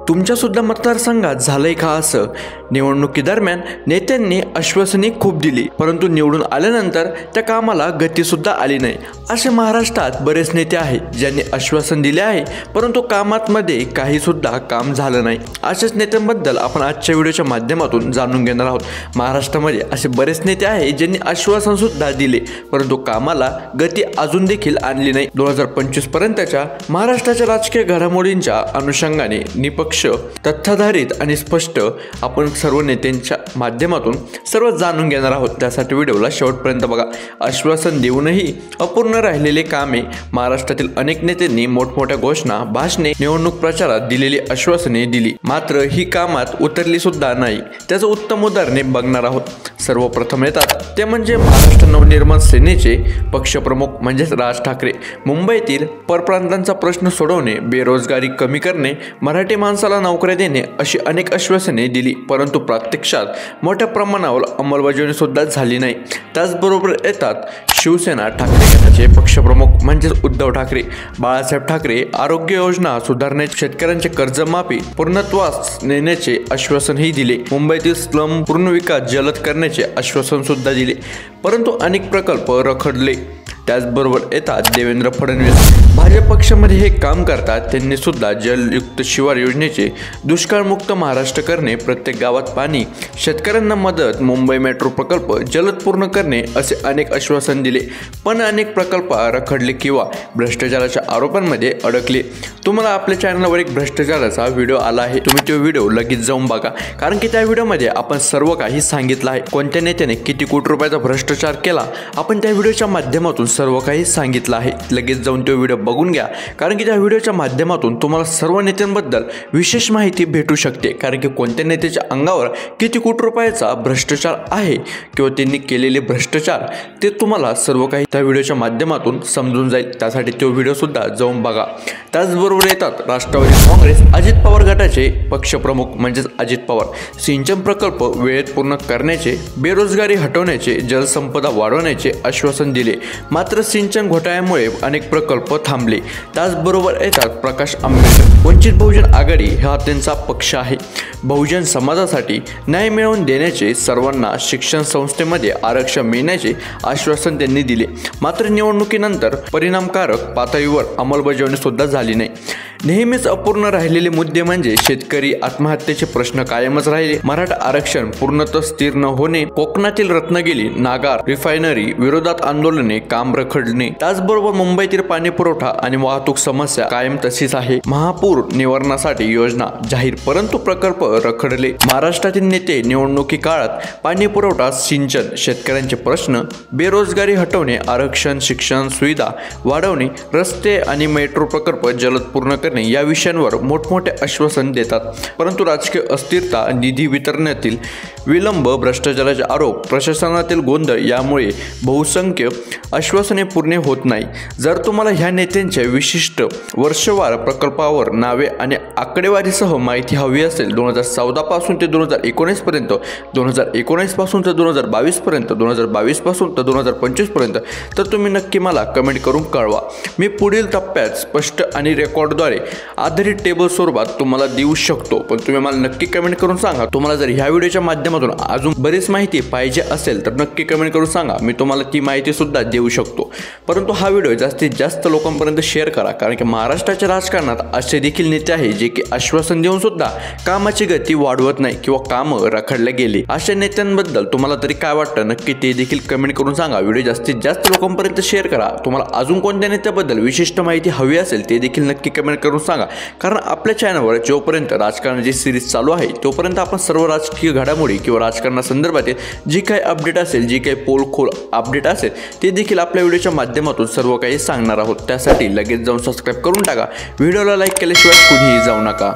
तुमच्या सुद्धा मतदारसंघात झालंय का असं? निवडणुकीदरम्यान नेत्यांनी आश्वासने खूप दिली, परंतु निवडून आल्यानंतर त्या कामाला गती सुद्धा आली नाही. असे महाराष्ट्रात बरेच नेते आहेत ज्यांनी आश्वासन दिले आहे, परंतु कामातमध्ये काही सुद्धा काम झालं नाही. अशाच नेत्यांबद्दल आपण आजच्या व्हिडिओच्या माध्यमातून जाणून घेणार आहोत. महाराष्ट्रामध्ये असे बरेच नेते आहेत ज्यांनी आश्वासन सुद्धा दिले, परंतु कामाला गती अजून देखील आणली नाही. 2025 पर्यंतच्या महाराष्ट्राच्या राजकीय घडामोडींच्या अनुषंगाने निपक्ष, तथ्याधारित आणि स्पष्ट आपण सर्व नेत्यांच्या माध्यमातून सर्व जाणून घेणार आहोत. त्यासाठी व्हिडिओला शेवटपर्यंत बघा. आश्वासन देऊनही अपूर्ण राहिलेले कामे. महाराष्ट्रातील अनेक नेत्यांनी मोठमोठ्या घोषणा, भाषणे, निवडणूक प्रचारात दिलेली आश्वासने दिली, मात्र ही कामात उतरली सुद्धा नाही. त्याचं उत्तम उदाहरणे बघणार आहोत. सर्वप्रथम येतात ते म्हणजे महाराष्ट्र नवनिर्माण सेनेचे पक्षप्रमुख म्हणजेच राज ठाकरे. मुंबईतील परप्रांतांचा प्रश्न सोडवणे, बेरोजगारी कमी करणे, मराठी माणसाला नोकऱ्या देणे अशी अनेक आश्वासने दिली, परंतु प्रत्यक्षात मोठ्या प्रमाणावर अंमलबजावणी सुद्धा झाली नाही. त्याचबरोबर येतात शिवसेना ठाकरे गटाचे पक्षप्रमुख म्हणजेच उद्धव ठाकरे. बाळासाहेब ठाकरे आरोग्य योजना सुधारणे, शेतकऱ्यांचे कर्जमाफी पूर्णत्वास नेण्याचे आश्वासनही दिले. मुंबईतील स्लम पूर्ण विकास जलद करण्याचे आश्वासन सुद्धा दिले, परंतु अनेक प्रकल्प रखडले. त्याचबरोबर येतात देवेंद्र फडणवीस. भाजप पक्षामध्ये हे काम करतात. त्यांनी सुद्धा जलयुक्त शिवार योजनेचे, दुष्काळमुक्त महाराष्ट्र करणे, प्रत्येक गावात पाणी, शेतकऱ्यांना मदत, मुंबई मेट्रो प्रकल्प जलद पूर्ण करणे असे अनेक आश्वासन दिले, पण अनेक प्रकल्प रखडले किंवा भ्रष्टाचाराच्या आरोपांमध्ये अडकले. तुम्हाला आपल्या चॅनलवर एक भ्रष्टाचाराचा व्हिडिओ आला आहे, तुम्ही तो व्हिडिओ लगेच जाऊन बघा, कारण की त्या व्हिडिओमध्ये आपण सर्व काही सांगितलं आहे. कोणत्या नेत्याने किती कोटी रुपयाचा भ्रष्टाचार केला आपण त्या व्हिडिओच्या माध्यमातून सर्व काही सांगितलं आहे. लगेच जाऊन तो व्हिडिओ बघून घ्या, कारण की त्या व्हिडिओच्या माध्यमातून तुम्हाला सर्व नेत्यांबद्दल विशेष माहिती भेटू शकते. कारण की कोणत्या नेत्याच्या अंगावर किती कोटी रुपयाचा भ्रष्टाचार आहे किंवा त्यांनी केलेले भ्रष्टाचार ते तुम्हाला सर्व काही त्या व्हिडिओच्या माध्यमातून समजून जाईल. त्यासाठी तो व्हिडिओ सुद्धा जाऊन बघा. त्याचबरोबर येतात राष्ट्रवादी काँग्रेस अजित पवार गटाचे पक्षप्रमुख म्हणजेच अजित पवार. सिंचन प्रकल्प वेळेत पूर्ण करण्याचे, बेरोजगारी हटवण्याचे, जलसंपदा वाढवण्याचे आश्वासन दिले, मात्र सिंचन घोटाळ्यामुळे अनेक प्रकल्प थांबले. त्याचबरोबर येतात प्रकाश आंबेडकर. वंचित बहुजन आघाडी हा त्यांचा पक्ष आहे. बहुजन समाजासाठी न्याय मिळवून देण्याचे, सर्वांना शिक्षण संस्थेमध्ये आरक्षण मिळण्याचे आश्वासन त्यांनी दिले, मात्र निवडणुकीनंतर परिणामकारक पातळीवर अंमलबजावणी सुद्धा झाली नाही. नेहमीच अपूर्ण राहिलेले मुद्दे म्हणजे शेतकरी आत्महत्येचे प्रश्न कायमच राहिले, मराठा आरक्षण पूर्णतः स्थिर न होणे, कोकणातील रत्नागिरी नागार रिफायनरी विरोधात आंदोलने, काम रखडणे, त्याचबरोबर मुंबईतील पाणी पुरवठा आणि वाहतूक समस्या कायम तशीच आहे. महापूर निवारणासाठी योजना जाहीर, परंतु प्रकल्प रखडले. महाराष्ट्रातील नेते निवडणुकी काळात पाणी पुरवठा, सिंचन, शेतकऱ्यांचे प्रश्न, बेरोजगारी हटवणे, आरक्षण, शिक्षण सुविधा वाढवणे, रस्ते आणि मेट्रो प्रकल्प जलद पूर्ण करणे या विषयांवर मोठमोठे आश्वासन देतात, परंतु राजकीय अस्थिरता, निधी वितरणातील विलंब, भ्रष्टाचाराचे आरोप, प्रशासनातील गोंधळ यामुळे बहुसंख्य आश्वासने पूर्ण होत नाही. जर तुम्हाला ह्या नेत्यांच्या विशिष्ट वर्षवार प्रकल्पावर नावे आणि आकडेवारीसह माहिती हवी असेल, 2014 पासून ते 2019 पर्यंत, 2019 पासून ते 2022 पर्यंत, 2022 पासून ते 2025 पर्यंत, तर तुम्ही नक्की मला कमेंट करून कळवा. मी पुढील टप्प्यात स्पष्ट आणि रेकॉर्डद्वारे आधारित टेबल स्वरूपात तुम्हाला देऊ शकतो, पण तुम्ही मला नक्की कमेंट करून सांगा. तुम्हाला जर ह्या व्हिडिओच्या माध्यमातून अजून बरीच माहिती पाहिजे असेल तर नक्की कमेंट करून सांगा, मी तुम्हाला ती माहिती सुद्धा देऊ शकतो. परंतु हा व्हिडिओ जास्तीत जास्त लोकांपर्यंत शेअर करा, कारण की महाराष्ट्राच्या राजकारणात असे देखील नेते आहेत जे की आश्वासन देऊन सुद्धा कामाची गती वाढवत नाही किंवा कामं रखडले गेले. अशा नेत्यांबद्दल तुम्हाला तरी काय वाटतं नक्की ते देखील कमेंट करून सांगा. व्हिडिओ जास्तीत जास्त लोकांपर्यंत शेअर करा. तुम्हाला अजून कोणत्या नेत्याबद्दल विशिष्ट माहिती हवी असेल ते देखील नक्की कमेंट करून सांगा, कारण आपल्या चॅनलवर जोपर्यंत राजकारणाची सिरीज चालू आहे तोपर्यंत आपण सर्व राजकीय घडामोडी किंवा राजकारणासंदर्भातील जी काही अपडेट असेल, जी काही पोलखोल अपडेट असेल ते देखील आपल्या व्हिडिओच्या माध्यमातून सर्व काही सांगणार आहोत. त्यासाठी लगेच जाऊन सबस्क्राईब करून टाका. व्हिडिओला लाईक केल्याशिवाय कुणीही जाऊ नका.